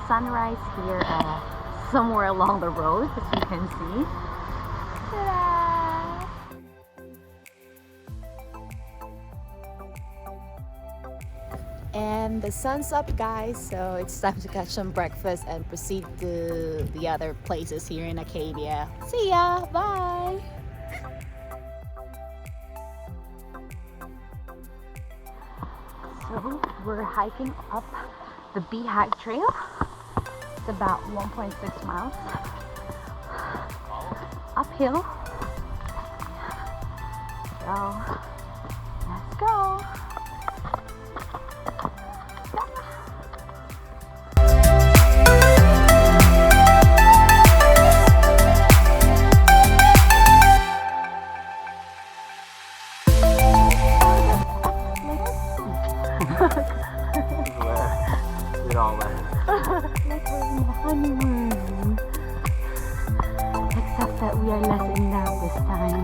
sunrise here somewhere along the road, as you can see. Ta-da! And the sun's up, guys, so it's time to catch some breakfast and proceed to the other places here in Acadia. See ya! Bye! So we're hiking up the Beehive Trail. It's about 1.6 miles uphill. So let's go. Like we're in the honeymoon. Except that we are less in love this time.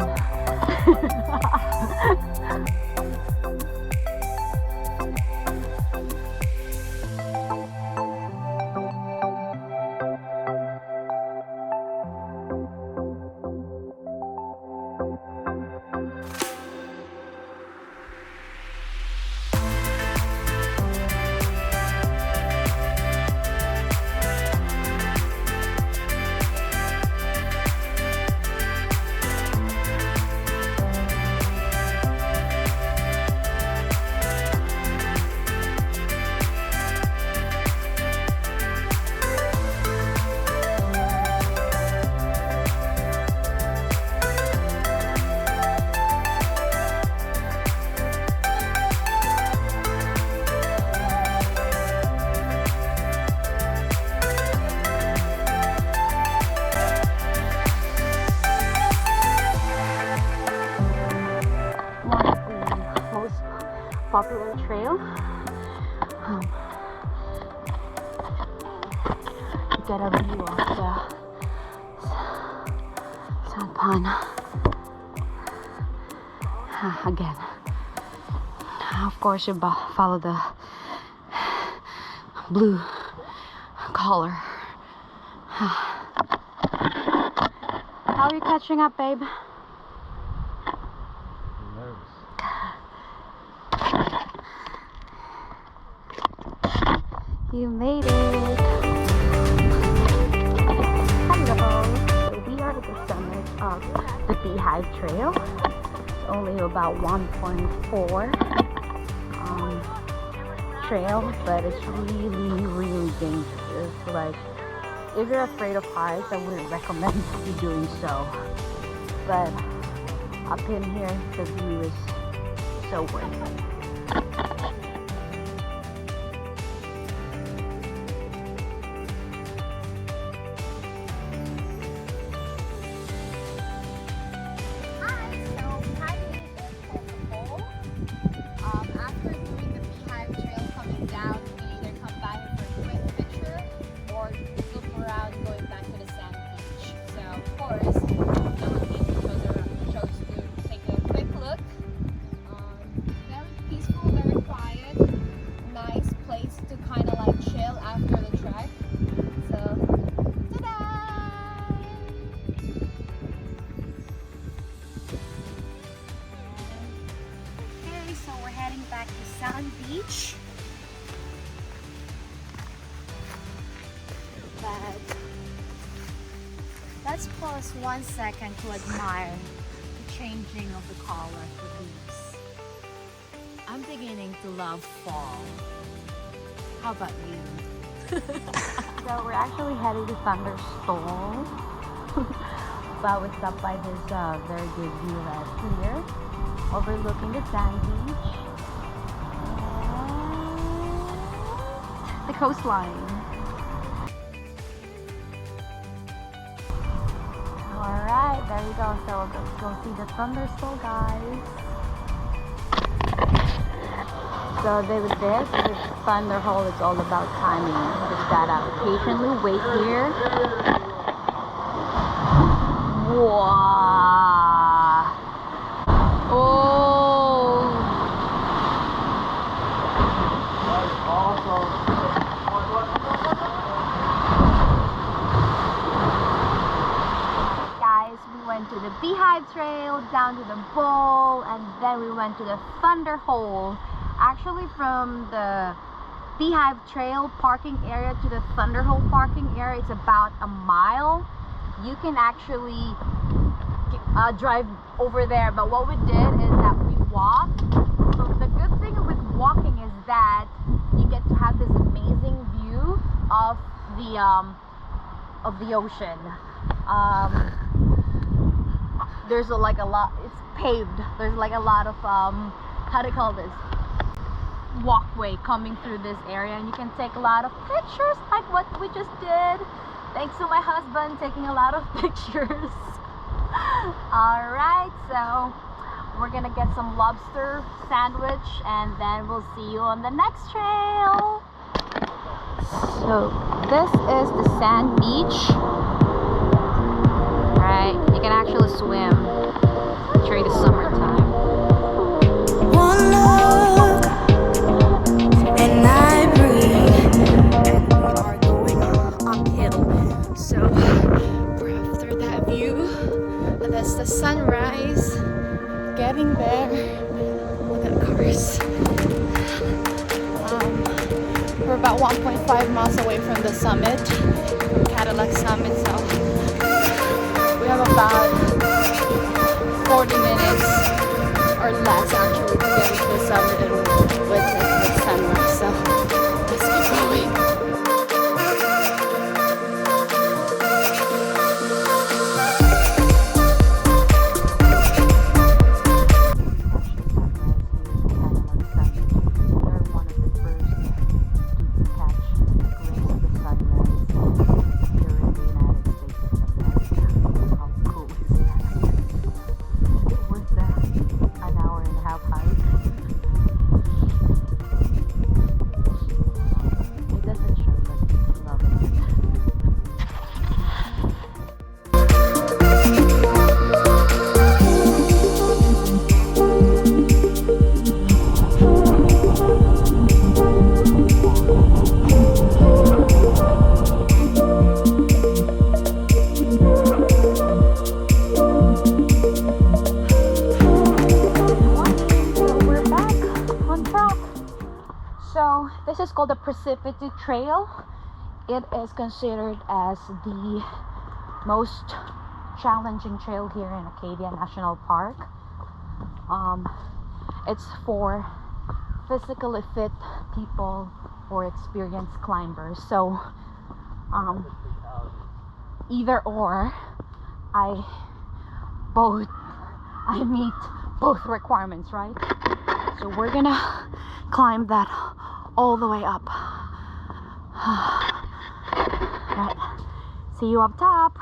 Popular trail. Get a view of the Sampan. Again, of course, you follow the blue color. How are you catching up, babe? You made it! Hello! So we are at the summit of the Beehive Trail. It's only about 1.4 trail, but it's really dangerous. Like, if you're afraid of heights, I wouldn't recommend you doing so. But up in here, the view is so worth it. Beach, but let's pause 1 second to admire the changing of the color of the leaves. I'm beginning to love fall. How about you? So we're actually heading to Thunderstorm, but we stopped by this very good view right here, overlooking the sand beach. The coastline. Alright, there we go. So let's go see the thunderstorm, guys. So with thunder hole, it's all about timing. You just gotta patiently wait here. Wow. Oh. to the Beehive Trail, down to the Bowl, and then we went to the Thunder Hole. Actually, from the Beehive Trail parking area to the Thunder Hole parking area, it's about a mile. You can actually drive over there, but what we did is that we walked. So the good thing with walking is that you get to have this amazing view of the ocean. There's like a lot, it's paved, there's like a lot of how do you call this, walkway coming through this area, and you can take a lot of pictures like what we just did. Thanks to my husband taking a lot of pictures. Alright, so we're gonna get some lobster sandwich and then we'll see you on the next trail. So this is the sand beach. Right, you can actually swim during the summertime. One look and I breathe. And we are going uphill. So we're after that view. And that's the sunrise. Getting there. Look at the cars. We're about 1.5 miles away from the summit, from Cadillac summit, so we have about 40 minutes or less actually to get to the summit and witness the sunrise. So let's keep going. So this is called the Precipice Trail. It is considered as the most challenging trail here in Acadia National Park. It's for physically fit people or experienced climbers. So either or, I meet both requirements, right? So we're gonna climb that all the way up. Right. See you up top.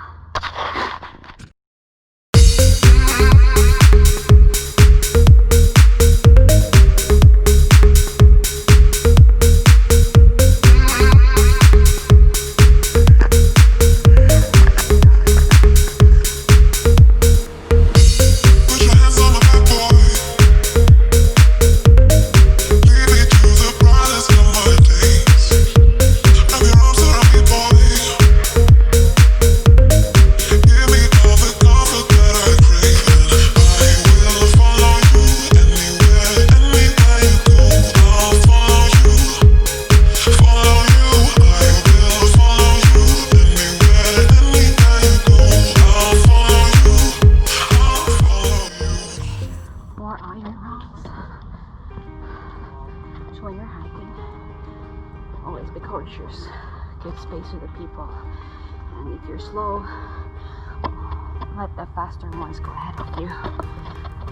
When you're hiking, always be cautious, give space to the people, and if you're slow, let the faster ones go ahead of you.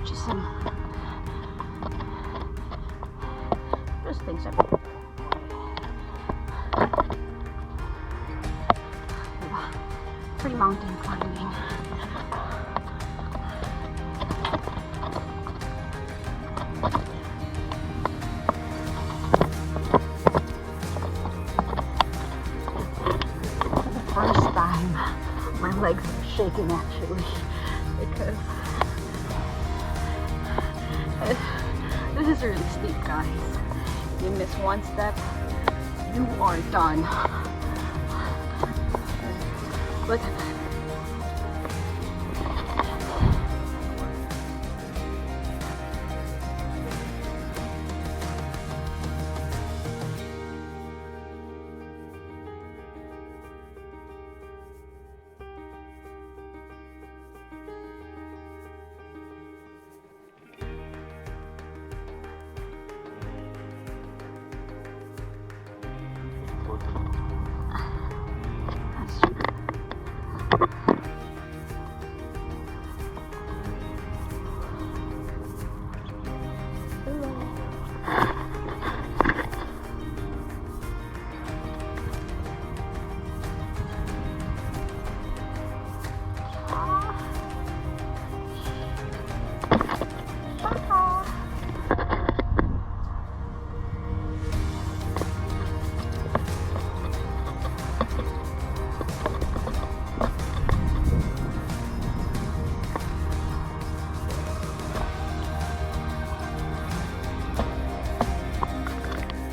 Just things are free mountain climbing. My legs are shaking actually because this is really steep, guys. You miss one step, you are done. Look at that.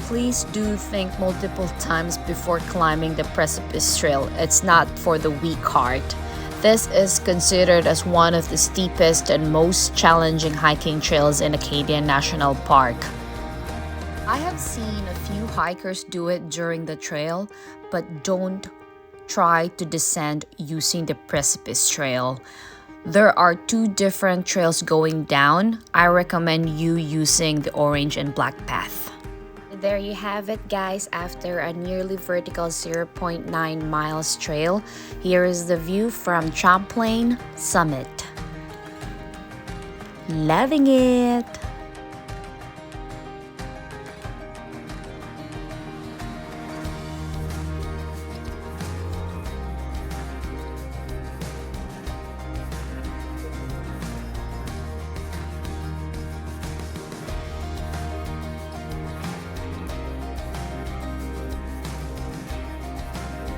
Please do think multiple times before climbing the Precipice Trail. It's not for the weak heart. This is considered as one of the steepest and most challenging hiking trails in Acadia National Park. I have seen a few hikers do it during the trail, but don't try to descend using the Precipice Trail. There are two different trails going down. I recommend you using the orange and black path. There you have it, guys. After a nearly vertical 0.9 miles trail, here is the view from Champlain Summit. Loving it!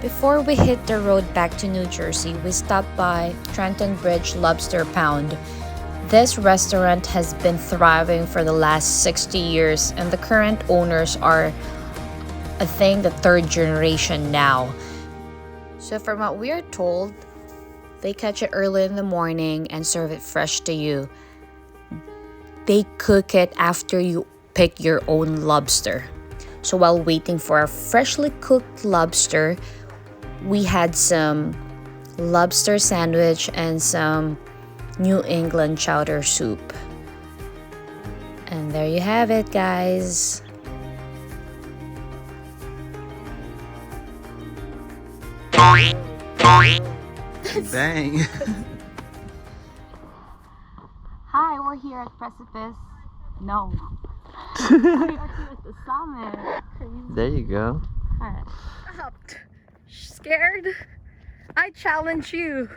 Before we hit the road back to New Jersey, we stopped by Trenton Bridge Lobster Pound. This restaurant has been thriving for the last 60 years, and the current owners are, I think, the third generation now. So from what we are told, they catch it early in the morning and serve it fresh to you. They cook it after you pick your own lobster. So while waiting for our freshly cooked lobster, we had some lobster sandwich and some New England chowder soup. And there you have it, guys. Dang. Hi, we're here at Precipice. No. We're here at the summit. There you go. Alright. Scared? I challenge you.